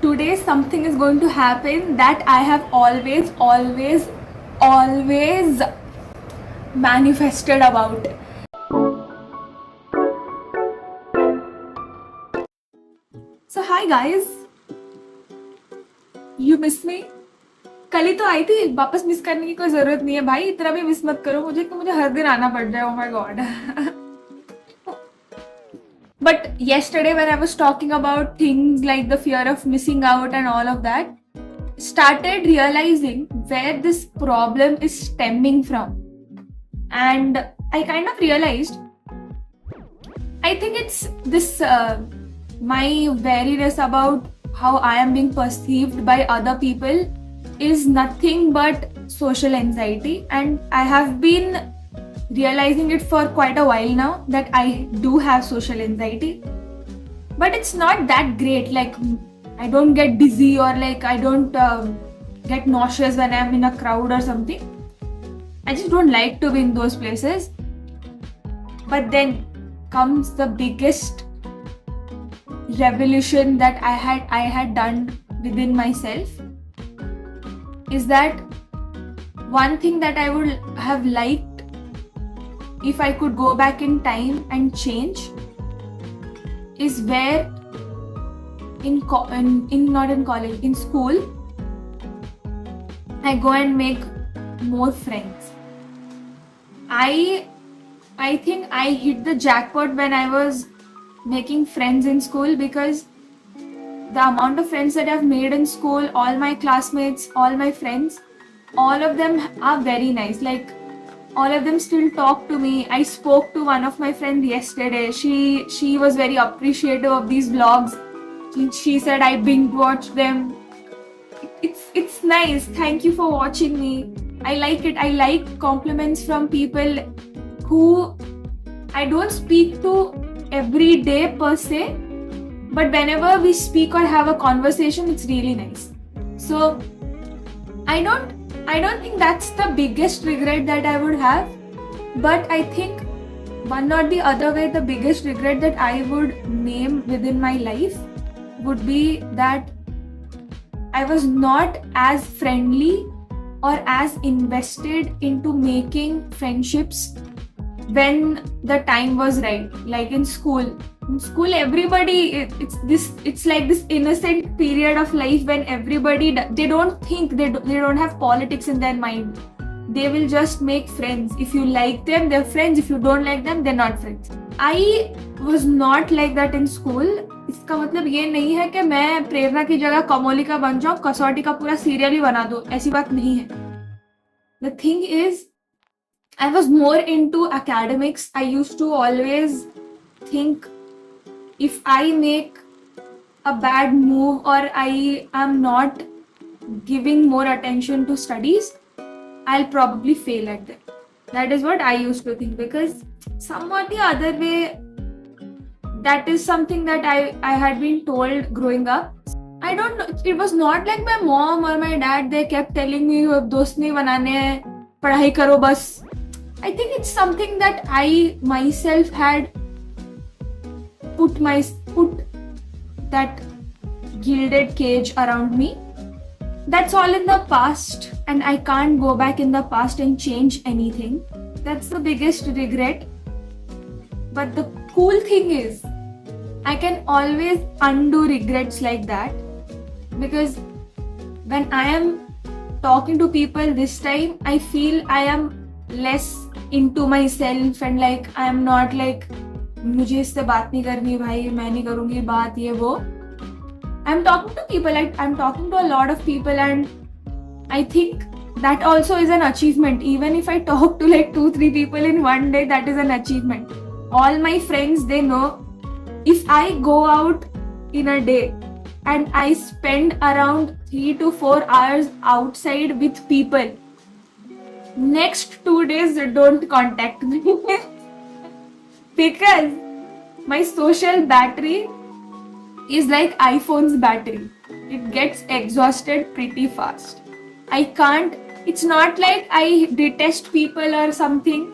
Today something is going to happen that I have always manifested about. So hi guys, you miss me? कल ही तो आई थी, वापस miss करने की कोई जरूरत नहीं है भाई, इतना भी मिस मत करो मुझे कि मुझे हर दिन आना पड़ जाए. Oh my god. But yesterday when I was talking about things like the fear of missing out and all of that, started realizing where this problem is stemming from. And I kind of realized, I think it's this my wariness about how I am being perceived by other people is nothing but social anxiety, and I have been realizing it for quite a while now that I do have social anxiety, but it's not that great. Like, I don't get dizzy or like I don't get nauseous when I'm in a crowd or something. I just don't like to be in those places. But then comes the biggest revolution that I had done within myself, is that one thing that I would have liked if I could go back in time and change is where in school I go and make more friends. I think I hit the jackpot when I was making friends in school, because the amount of friends that I've made in school, all my classmates, all my friends, all of them are very nice. Like, all of them still talk to me. I spoke to one of my friends yesterday. She was very appreciative of these vlogs. She said I binge watched them. It's nice. Thank you for watching me. I like it. I like compliments from people who I don't speak to every day per se, but whenever we speak or have a conversation, it's really nice. So I don't think that's the biggest regret that I would have, but I think one or the other way, the biggest regret that I would name within my life would be that I was not as friendly or as invested into making friendships when the time was right. Like in school everybody, it's like this innocent period of life when everybody, they don't think, they don't have politics in their mind. They will just make friends. If you like them, they're friends. If you don't like them, they're not friends. I was not like that in school. इसका मतलब ये नहीं है कि मैं प्रेरणा की जगह कमोलिका बन जाऊं, कसौटी का पूरा सीरियल ही बना दो, ऐसी बात नहीं है. The thing is, I was more into academics. I used to always think, if I make a bad move or I am not giving more attention to studies, I'll probably fail at them. That is what I used to think, because somewhat the other way, that is something that I had been told growing up. I don't know, it was not like my mom or my dad, they kept telling me दोस्त नहीं बनाने हैं, पढ़ाई करो बस. I think it's something that I myself had put that gilded cage around me. That's all in the past, and I can't go back in the past and change anything. That's the biggest regret. But the cool thing is, I can always undo regrets like that, because when I am talking to people this time, I feel I am less into myself, and like I am not like, मुझे इससे बात नहीं करनी भाई, मैं नहीं करूँगी बात ये वो. I'm talking to people, I'm talking to a lot of people, and I think that also is an achievement. Even if I talk to like 2-3 people in one day, that is an achievement. All my friends, they know, if I go out in a day and I spend around 3 to 4 hours outside with people, next 2 days don't contact me. Because my social battery is like iPhone's battery. It gets exhausted pretty fast. I can't, it's not like I detest people or something.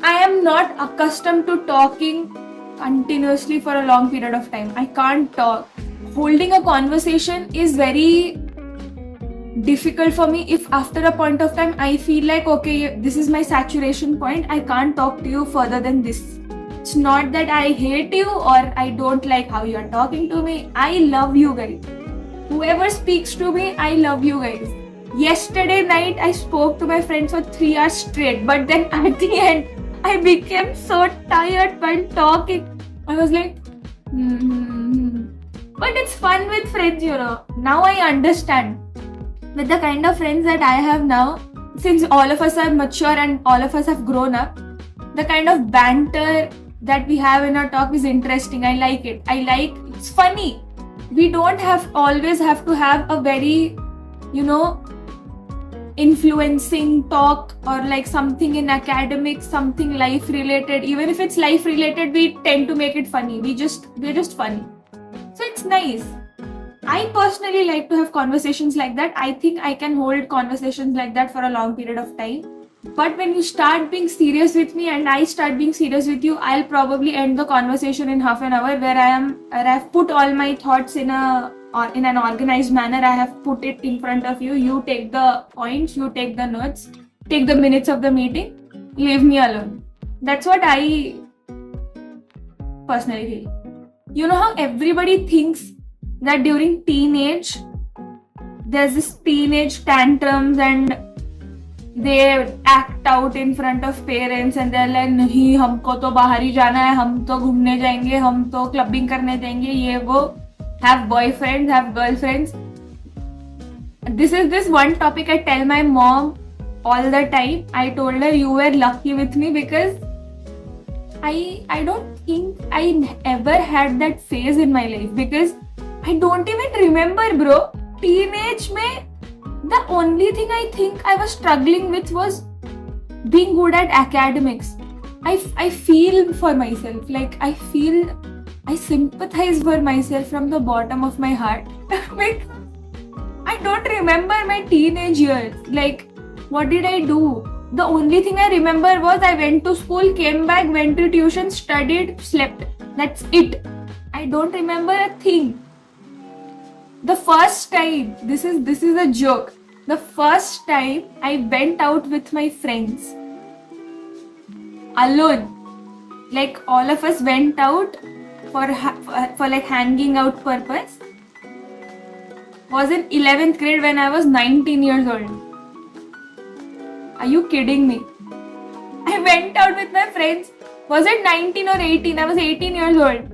I am not accustomed to talking continuously for a long period of time. I can't talk. holding a conversation is very difficult for me if after a point of time I feel like, okay, this is my saturation point, I can't talk to you further than this. It's not that I hate you or I don't like how you're talking to me. I love you guys. Whoever speaks to me, I love you guys. Yesterday night, I spoke to my friends for 3 hours straight, but then at the end, I became so tired while talking. I was like, But it's fun with friends, you know. Now I understand. With the kind of friends that I have now, since all of us are mature and all of us have grown up, the kind of banter that we have in our talk is interesting. I like it. It's funny. We don't always have to have a very, influencing talk or like something in academics, something life related. Even if it's life related, we tend to make it funny. We're just funny. So it's nice. I personally like to have conversations like that. I think I can hold conversations like that for a long period of time. But when you start being serious with me and I start being serious with you, I'll probably end the conversation in half an hour where I've put all my thoughts in an organized manner. I have put it in front of you. You take the points, you take the notes, take the minutes of the meeting, leave me alone. That's what I personally feel. You know how everybody thinks that during teenage, there's this teenage tantrums and they act out in front of parents and they're like, नहीं हमको तो बाहर ही जाना है, हम तो घूमने जाएंगे, हम तो क्लबिंग करने जाएंगे, ये वो, have boyfriends, have girlfriends. This is this one topic I tell my mom all the time. I told her you were lucky with me because I don't think I ever had that phase in my life because I don't even remember, bro. Teenage mein, the only thing I think I was struggling with was being good at academics. I feel for myself, like I sympathize for myself from the bottom of my heart. Like, I don't remember my teenage years. Like, what did I do? The only thing I remember was I went to school, came back, went to tuition, studied, slept. That's it. I don't remember a thing. The first time, this is a joke. The first time I went out with my friends alone, like all of us went out for like hanging out purpose, was in 11th grade when I was 19 years old. Are you kidding me? I went out with my friends. Was it 19 or 18? I was 18 years old.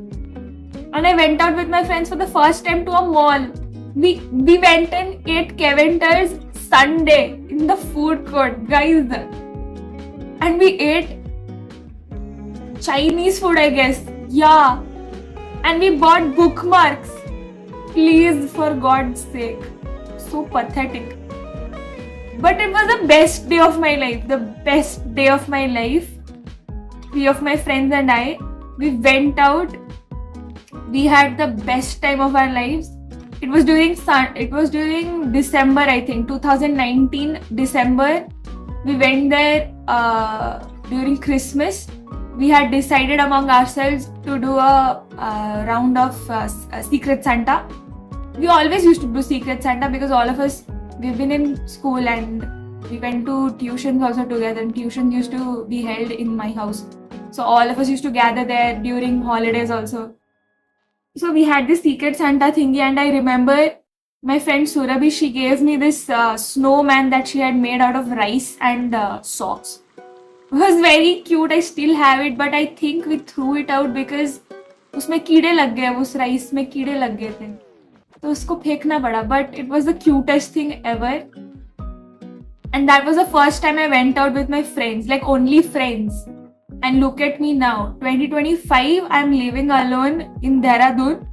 And I went out with my friends for the first time to a mall. We went and ate Caventer's Sunday in the food court, guys. And we ate Chinese food, I guess. Yeah. And we bought bookmarks. Please, for God's sake. So pathetic. But it was the best day of my life. The best day of my life. Three of my friends and I, we went out. We had the best time of our lives. It was during December, I think, 2019 December. We went there during Christmas. We had decided among ourselves to do a round of Secret Santa. We always used to do Secret Santa because all of us, we've been in school and we went to tuitions also together, and tuitions used to be held in my house. So all of us used to gather there during holidays also. So we had this Secret Santa thingy, and I remember my friend Surabhi, she gave me this snowman that she had made out of rice and socks. It was very cute. I still have it, but I think we threw it out because उसमें कीड़े लग गए, उस rice में कीड़े लग गए थे, तो उसको फेंकना पड़ा. But it was the cutest thing ever. And that was the first time I went out with my friends, like only friends. And look at me now, 2025, I'm living alone in Dehradun.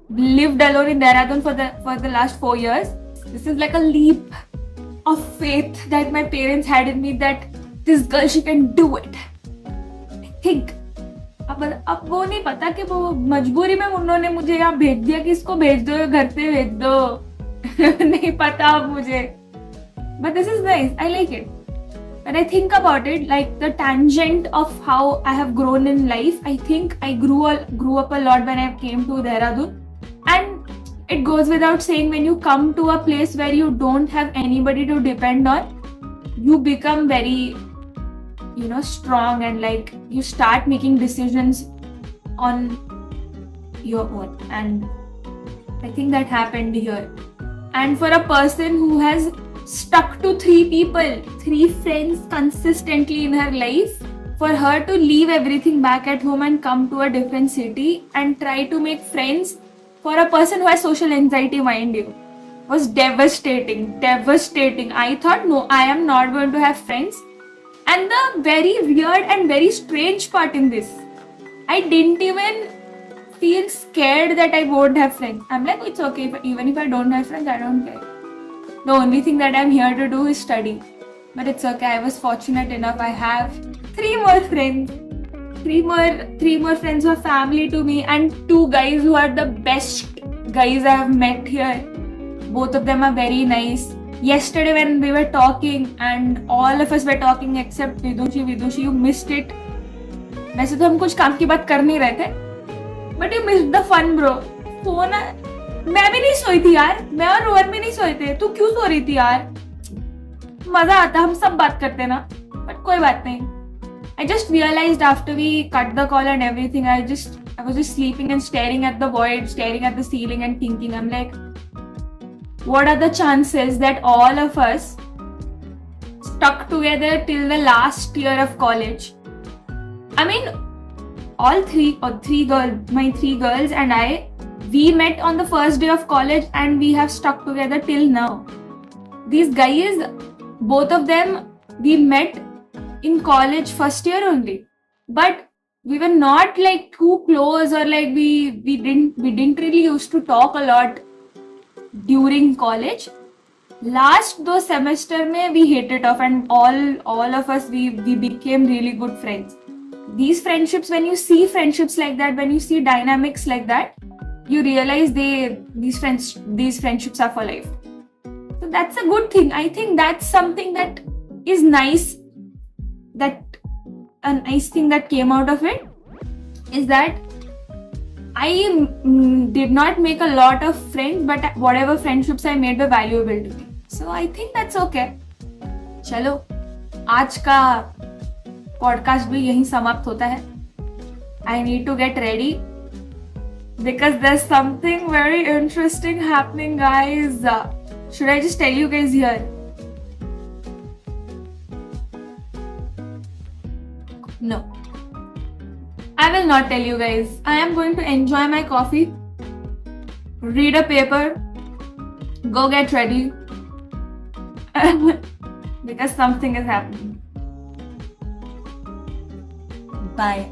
Lived alone in Dehradun for the last 4 years. This is like a leap of faith that my parents had in me that this girl, she can do it. I think. अब वो नहीं पता कि वो मजबूरी में उन्होंने मुझे यहाँ भेज दिया कि इसको भेज दो, घर पे भेज दो. नहीं पता अब मुझे. But this is nice. I like it. When I think about it, like the tangent of how I have grown in life, I think I grew up a lot when I came to Dehradun. And it goes without saying, when you come to a place where you don't have anybody to depend on, you become very, strong, and like you start making decisions on your own. And I think that happened here. And for a person who has stuck to 3 people, 3 friends consistently in her life, for her to leave everything back at home and come to a different city and try to make friends, for a person who has social anxiety, mind you, was devastating. I thought, no, I am not going to have friends. And the very weird and very strange part in this, I didn't even feel scared that I won't have friends. I'm like, it's okay, even if I don't have friends, I don't care. The only thing that I'm here to do is study. But it's okay, I was fortunate enough. I have 3 more friends. 3 more friends who are family to me, and 2 guys who are the best guys I have met here. Both of them are very nice. Yesterday when we were talking, and all of us were talking except Vidushi, you missed it. वैसे तो हम कुछ काम की बात कर नहीं रहे थे, but you missed the fun, bro. Phone मैं भी नहीं सोई थी यार, मैं और रोहन भी नहीं सोए थे. तू क्यों सो रही थी यार? मजा आता, हम सब बात करते ना, but कोई बात नहीं. I just realized after we cut the call and everything, I was just sleeping and staring at the void, staring at the ceiling and thinking, I'm like, what are the chances that all of us stuck together till the last year of college? I mean, all three girls, my 3 girls and I, we met on the first day of college and we have stuck together till now. These guys, both of them, we met in college first year only, but we were not like too close, or like we didn't really used to talk a lot during college. Last 2 semester mein we hit it off, and all of us we became really good friends. These friendships, when you see friendships like that, when you see dynamics like that, you realize these friendships are for life. So that's a good thing. I think that's something that is nice. That a nice thing that came out of it is that I did not make a lot of friends, but whatever friendships I made were valuable to me. So I think that's okay. चलो, आज का podcast भी यहीं समाप्त होता है. I need to get ready because there's something very interesting happening, guys. Should I just tell you guys here? No, I will not tell you guys. I am going to enjoy my coffee, read a paper, go get ready because something is happening. Bye.